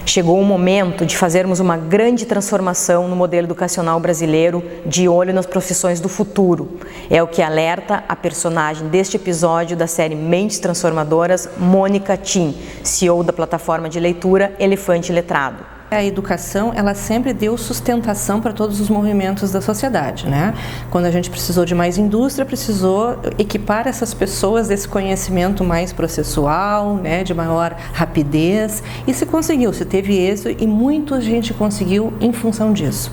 Chegou o momento de fazermos uma grande transformação no modelo educacional brasileiro, de olho nas profissões do futuro. É o que alerta a personagem deste episódio da série Mentes Transformadoras, Mônica Tim, CEO da plataforma de leitura Elefante Letrado. A educação, ela sempre deu sustentação para todos os movimentos da sociedade, né? Quando a gente precisou de mais indústria, precisou equipar essas pessoas desse conhecimento mais processual, né? De maior rapidez, e se conseguiu, se teve êxito, e muita gente conseguiu em função disso.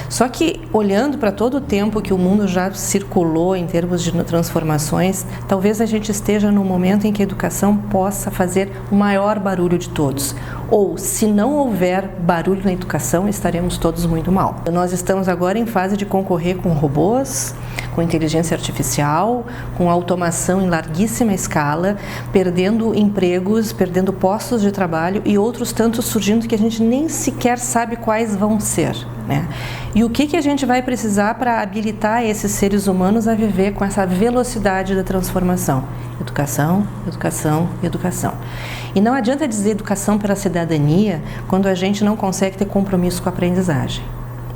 Só que, olhando para todo o tempo que o mundo já circulou em termos de transformações, talvez a gente esteja num momento em que a educação possa fazer o maior barulho de todos. Ou, se não houver barulho na educação, estaremos todos muito mal. Nós estamos agora em fase de concorrer com robôs, com inteligência artificial, com automação em larguíssima escala, perdendo empregos, perdendo postos de trabalho e outros tantos surgindo que a gente nem sequer sabe quais vão ser, né? E o que a gente vai precisar para habilitar esses seres humanos a viver com essa velocidade da transformação? Educação, educação, educação. E não adianta dizer educação pela cidadania quando a gente não consegue ter compromisso com a aprendizagem,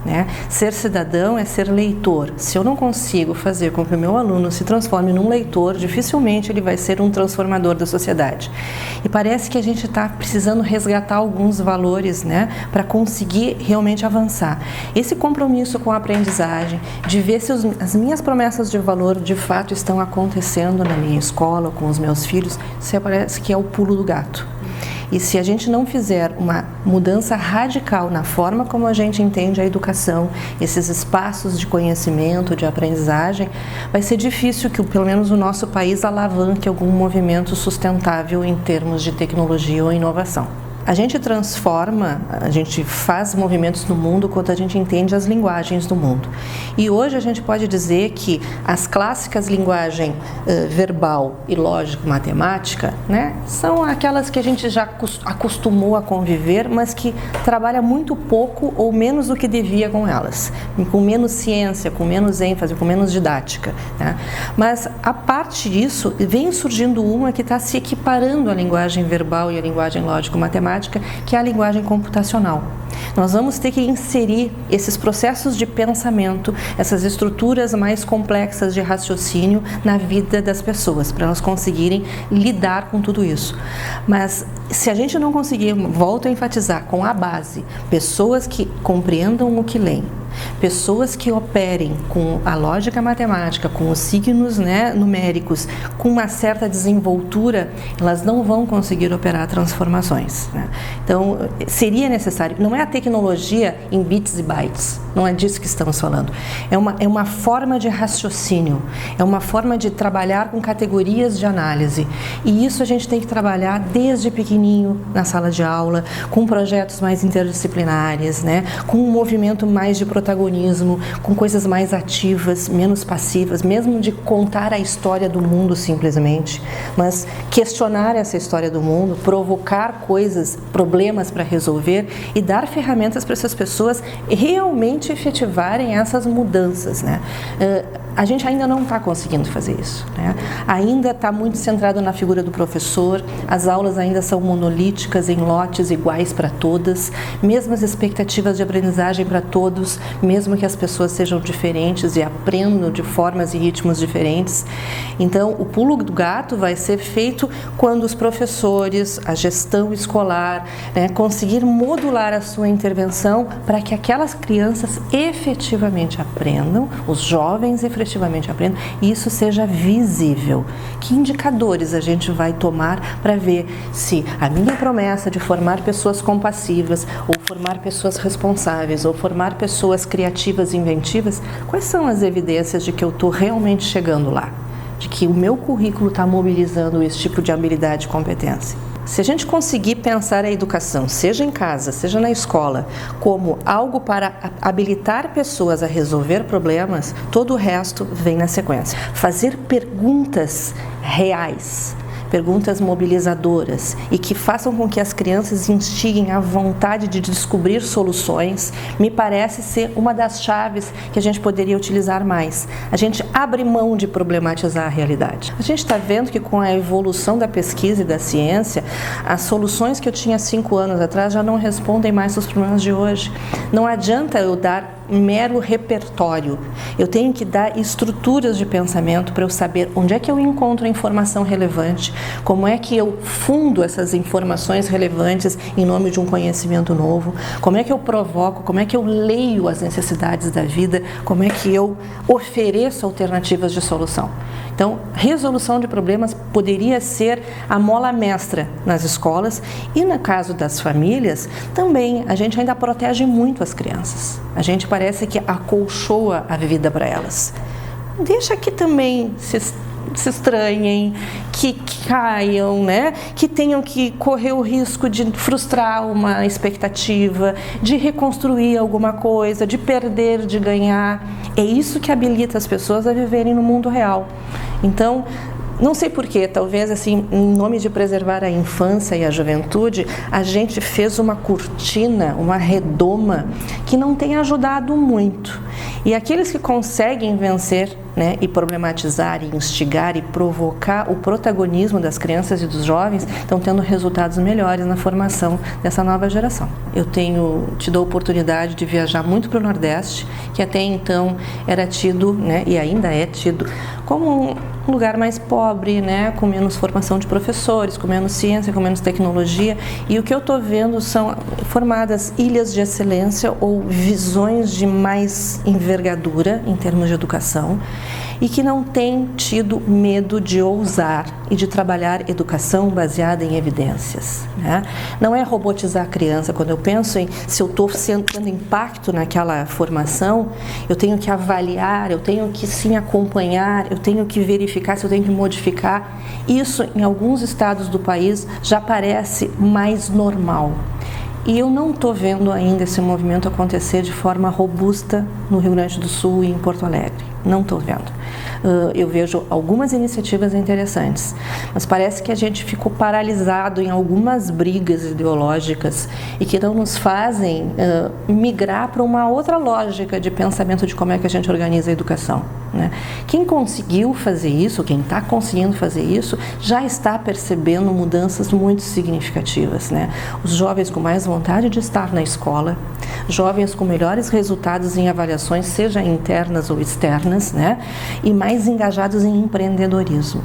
né? Ser cidadão é ser leitor. Se eu não consigo fazer com que o meu aluno se transforme num leitor, dificilmente ele vai ser um transformador da sociedade. E parece que a gente está precisando resgatar alguns valores, né, para conseguir realmente avançar. Esse compromisso com a aprendizagem, de ver se as minhas promessas de valor de fato estão acontecendo na minha escola, com os meus filhos, isso parece que é o pulo do gato. E se a gente não fizer uma mudança radical na forma como a gente entende a educação, esses espaços de conhecimento, de aprendizagem, vai ser difícil que, pelo menos, o nosso país alavanque algum movimento sustentável em termos de tecnologia ou inovação. A gente transforma, a gente faz movimentos no mundo quando a gente entende as linguagens do mundo. E hoje a gente pode dizer que as clássicas linguagem verbal e lógico-matemática, né, são aquelas que a gente já acostumou a conviver, mas que trabalha muito pouco ou menos do que devia com elas, com menos ciência, com menos ênfase, com menos didática, né? Mas a parte disso, vem surgindo uma que está se equiparando à linguagem verbal e à linguagem lógico-matemática, que é a linguagem computacional. Nós vamos ter que inserir esses processos de pensamento, essas estruturas mais complexas de raciocínio na vida das pessoas, para elas conseguirem lidar com tudo isso. Mas se a gente não conseguir, volto a enfatizar, com a base, pessoas que compreendam o que leem, pessoas que operem com a lógica matemática, com os signos, né, numéricos, com uma certa desenvoltura, elas não vão conseguir operar transformações, né? Então, seria necessário, não é a tecnologia em bits e bytes, não é disso que estamos falando. É uma forma de raciocínio, é uma forma de trabalhar com categorias de análise. E isso a gente tem que trabalhar desde pequenininho na sala de aula, com projetos mais interdisciplinares, né, com um movimento mais de protagonismo, com coisas mais ativas, menos passivas, mesmo de contar a história do mundo simplesmente, mas questionar essa história do mundo, provocar coisas, problemas para resolver e dar ferramentas para essas pessoas realmente efetivarem essas mudanças, né? A gente ainda não está conseguindo fazer isso, né? Ainda está muito centrado na figura do professor, as aulas ainda são monolíticas, em lotes iguais para todas, mesmas expectativas de aprendizagem para todos, mesmo que as pessoas sejam diferentes e aprendam de formas e ritmos diferentes. Então, o pulo do gato vai ser feito quando os professores, a gestão escolar, né, conseguir modular a sua intervenção para que aquelas crianças efetivamente aprendam, os jovens efetivamente aprendam, e isso seja visível. Que indicadores a gente vai tomar para ver se a minha promessa de formar pessoas compassivas, ou formar pessoas responsáveis, ou formar pessoas criativas e inventivas, quais são as evidências de que eu estou realmente chegando lá? De que o meu currículo está mobilizando esse tipo de habilidade e competência? Se a gente conseguir pensar a educação, seja em casa, seja na escola, como algo para habilitar pessoas a resolver problemas, todo o resto vem na sequência. Fazer perguntas reais, perguntas mobilizadoras e que façam com que as crianças instiguem a vontade de descobrir soluções, me parece ser uma das chaves que a gente poderia utilizar mais. A gente abre mão de problematizar a realidade. A gente está vendo que com a evolução da pesquisa e da ciência, as soluções que eu tinha 5 anos atrás já não respondem mais aos problemas de hoje. Não adianta eu dar mero repertório. Eu tenho que dar estruturas de pensamento para eu saber onde é que eu encontro a informação relevante, como é que eu fundo essas informações relevantes em nome de um conhecimento novo, como é que eu provoco, como é que eu leio as necessidades da vida, como é que eu ofereço alternativas de solução. Então, resolução de problemas poderia ser a mola mestra nas escolas e, no caso das famílias, também a gente ainda protege muito as crianças. A gente parece que acolchoa a vida para elas. Deixa que também se estranhem, que caiam, né? Que tenham que correr o risco de frustrar uma expectativa, de reconstruir alguma coisa, de perder, de ganhar. É isso que habilita as pessoas a viverem no mundo real. Então, não sei porquê, talvez assim, em nome de preservar a infância e a juventude, a gente fez uma cortina, uma redoma que não tem ajudado muito. E aqueles que conseguem vencer, né, e problematizar, e instigar e provocar o protagonismo das crianças e dos jovens estão tendo resultados melhores na formação dessa nova geração. Eu tenho tido a oportunidade de viajar muito para o Nordeste, que até então era tido, né, e ainda é tido, como um lugar mais pobre, né, com menos formação de professores, com menos ciência, com menos tecnologia. E o que eu estou vendo são formadas ilhas de excelência ou visões de mais envergadura em termos de educação, e que não tem tido medo de ousar e de trabalhar educação baseada em evidências, né? Não é robotizar a criança. Quando eu penso em se eu estou tendo impacto naquela formação, eu tenho que avaliar, eu tenho que sim acompanhar, eu tenho que verificar se eu tenho que modificar. Isso, em alguns estados do país, já parece mais normal. E eu não estou vendo ainda esse movimento acontecer de forma robusta no Rio Grande do Sul e em Porto Alegre. Não estou vendo. Eu vejo algumas iniciativas interessantes, mas parece que a gente ficou paralisado em algumas brigas ideológicas e que não nos fazem migrar para uma outra lógica de pensamento de como é que a gente organiza a educação, né? Quem conseguiu fazer isso, quem está conseguindo fazer isso, já está percebendo mudanças muito significativas, né? Os jovens com mais vontade de estar na escola, jovens com melhores resultados em avaliações, seja internas ou externas, né? E mais engajados em empreendedorismo,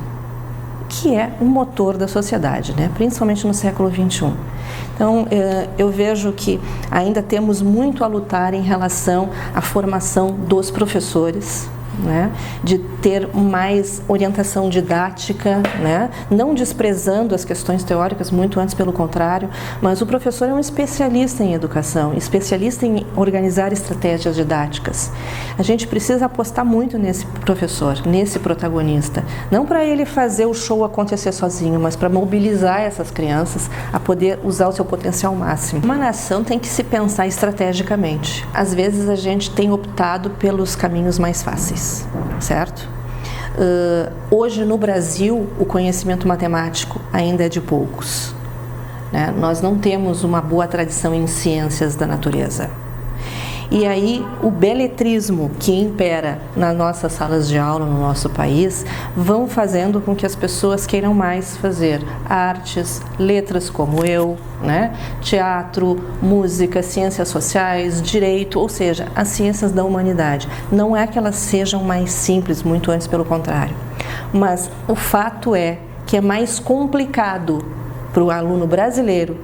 que é o motor da sociedade, né? Principalmente no século XXI. Então, eu vejo que ainda temos muito a lutar em relação à formação dos professores, né, de ter mais orientação didática, né, não desprezando as questões teóricas, muito antes pelo contrário, mas o professor é um especialista em educação, especialista em organizar estratégias didáticas. A gente precisa apostar muito nesse professor, nesse protagonista, não para ele fazer o show acontecer sozinho, mas para mobilizar essas crianças a poder usar o seu potencial máximo. Uma nação tem que se pensar estrategicamente. Às vezes a gente tem optado pelos caminhos mais fáceis, certo? Hoje no Brasil o conhecimento matemático ainda é de poucos, né? Nós não temos uma boa tradição em ciências da natureza. E aí o beletrismo que impera nas nossas salas de aula no nosso país vão fazendo com que as pessoas queiram mais fazer artes, letras como eu, né? Teatro, música, ciências sociais, direito, ou seja, as ciências da humanidade. Não é que elas sejam mais simples, muito antes pelo contrário. Mas o fato é que é mais complicado para o aluno brasileiro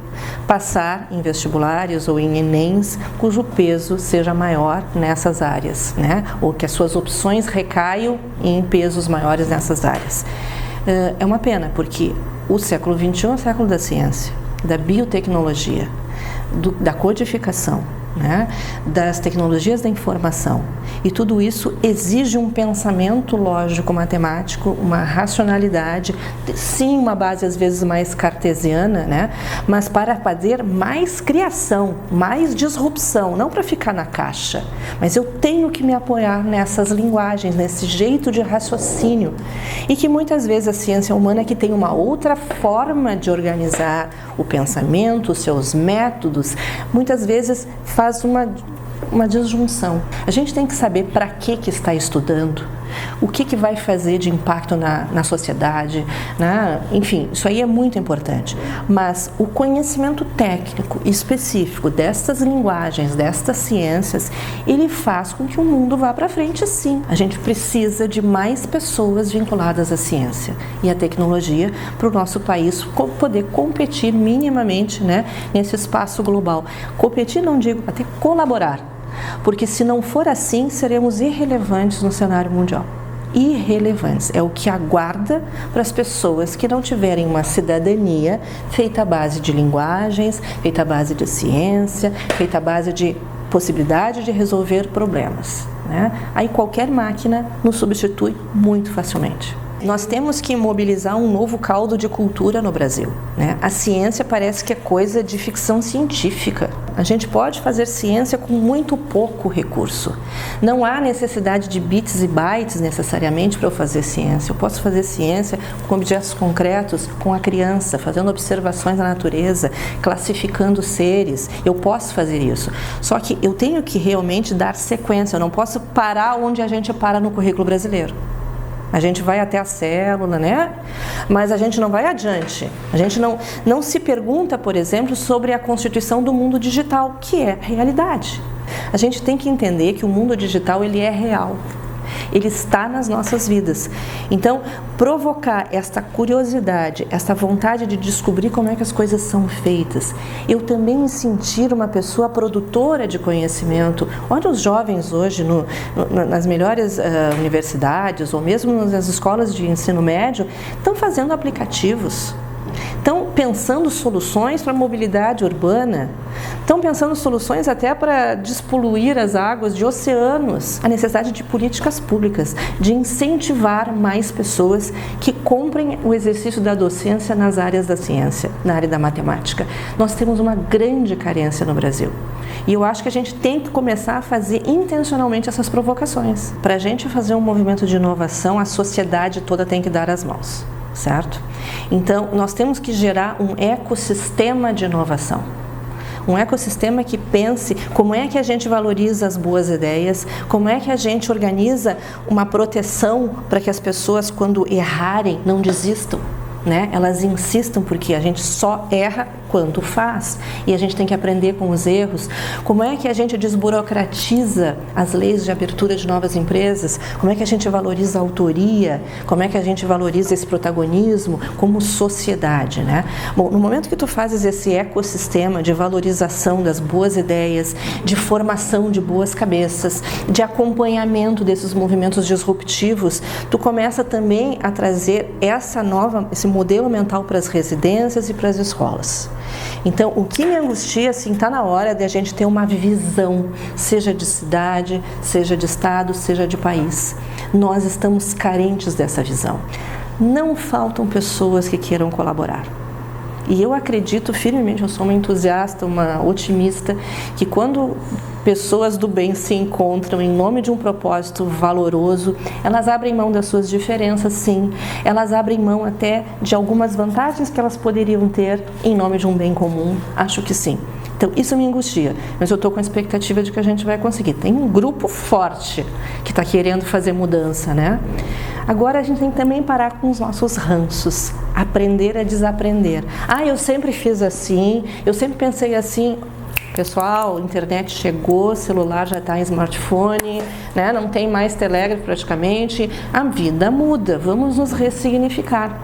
passar em vestibulares ou em Enems cujo peso seja maior nessas áreas, né? Ou que as suas opções recaiam em pesos maiores nessas áreas. É uma pena, porque o século XXI é o século da ciência, da biotecnologia, da codificação, né, das tecnologias da informação. E tudo isso exige um pensamento lógico, matemático, uma racionalidade, sim, uma base às vezes mais cartesiana, né, mas para fazer mais criação, mais disrupção, não para ficar na caixa, mas eu tenho que me apoiar nessas linguagens, nesse jeito de raciocínio, e que muitas vezes a ciência humana que tem uma outra forma de organizar o pensamento, os seus métodos, muitas vezes faz uma disjunção. A gente tem que saber para que está estudando, o que vai fazer de impacto na sociedade, né? Enfim, isso aí é muito importante. Mas o conhecimento técnico específico destas linguagens, destas ciências, ele faz com que o mundo vá para frente, sim. A gente precisa de mais pessoas vinculadas à ciência e à tecnologia para o nosso país poder competir minimamente, né, nesse espaço global. Competir, não digo, até colaborar. Porque se não for assim, seremos irrelevantes no cenário mundial. Irrelevantes. É o que aguarda para as pessoas que não tiverem uma cidadania feita à base de linguagens, feita à base de ciência, feita à base de possibilidade de resolver problemas, né? Aí qualquer máquina nos substitui muito facilmente. Nós temos que mobilizar um novo caldo de cultura no Brasil, né? A ciência parece que é coisa de ficção científica. A gente pode fazer ciência com muito pouco recurso. Não há necessidade de bits e bytes necessariamente para eu fazer ciência. Eu posso fazer ciência com objetos concretos, com a criança, fazendo observações da natureza, classificando seres. Eu posso fazer isso. Só que eu tenho que realmente dar sequência. Eu não posso parar onde a gente para no currículo brasileiro. A gente vai até a célula, né? Mas a gente não vai adiante. A gente não se pergunta, por exemplo, sobre a constituição do mundo digital, que é realidade. A gente tem que entender que o mundo digital, ele é real. Ele está nas nossas vidas. Então, provocar esta curiosidade, esta vontade de descobrir como é que as coisas são feitas, eu também me sentir uma pessoa produtora de conhecimento. Olha os jovens hoje nas melhores universidades ou mesmo nas escolas de ensino médio, estão fazendo aplicativos. Estão pensando soluções para a mobilidade urbana, estão pensando soluções até para despoluir as águas de oceanos. A necessidade de políticas públicas, de incentivar mais pessoas que comprem o exercício da docência nas áreas da ciência, na área da matemática. Nós temos uma grande carência no Brasil. E eu acho que a gente tem que começar a fazer intencionalmente essas provocações. Para a gente fazer um movimento de inovação, a sociedade toda tem que dar as mãos. Certo? Então, nós temos que gerar um ecossistema de inovação. Um ecossistema que pense como é que a gente valoriza as boas ideias, como é que a gente organiza uma proteção para que as pessoas, quando errarem, não desistam, né? Elas insistam, porque a gente só erra quando faz, e a gente tem que aprender com os erros. Como é que a gente desburocratiza as leis de abertura de novas empresas? Como é que a gente valoriza a autoria? Como é que a gente valoriza esse protagonismo como sociedade, né? Bom, no momento que tu fazes esse ecossistema de valorização das boas ideias, de formação de boas cabeças, de acompanhamento desses movimentos disruptivos, tu começa também a trazer esse modelo mental para as residências e para as escolas. Então, o que me angustia, assim, está na hora de a gente ter uma visão, seja de cidade, seja de estado, seja de país. Nós estamos carentes dessa visão. Não faltam pessoas que queiram colaborar. E eu acredito firmemente, eu sou uma entusiasta, uma otimista, que quando pessoas do bem se encontram em nome de um propósito valoroso, elas abrem mão das suas diferenças, sim. Elas abrem mão até de algumas vantagens que elas poderiam ter em nome de um bem comum. Acho que sim. Então, isso me angustia, mas eu estou com a expectativa de que a gente vai conseguir. Tem um grupo forte que está querendo fazer mudança, né? Agora a gente tem que também parar com os nossos ranços, aprender a desaprender. Eu sempre fiz assim, eu sempre pensei assim. Pessoal, a internet chegou, celular já está em smartphone, né? Não tem mais telégrafo praticamente. A vida muda, vamos nos ressignificar.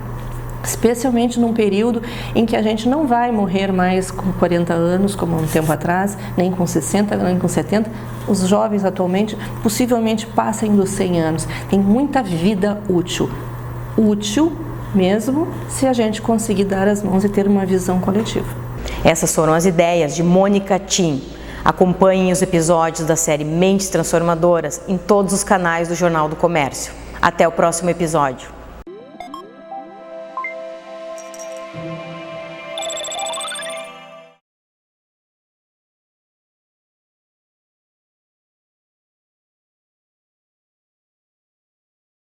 Especialmente num período em que a gente não vai morrer mais com 40 anos, como um tempo atrás, nem com 60, nem com 70. Os jovens atualmente possivelmente passem dos 100 anos. Tem muita vida útil. Útil mesmo se a gente conseguir dar as mãos e ter uma visão coletiva. Essas foram as ideias de Mônica Tim. Acompanhem os episódios da série Mentes Transformadoras em todos os canais do Jornal do Comércio. Até o próximo episódio.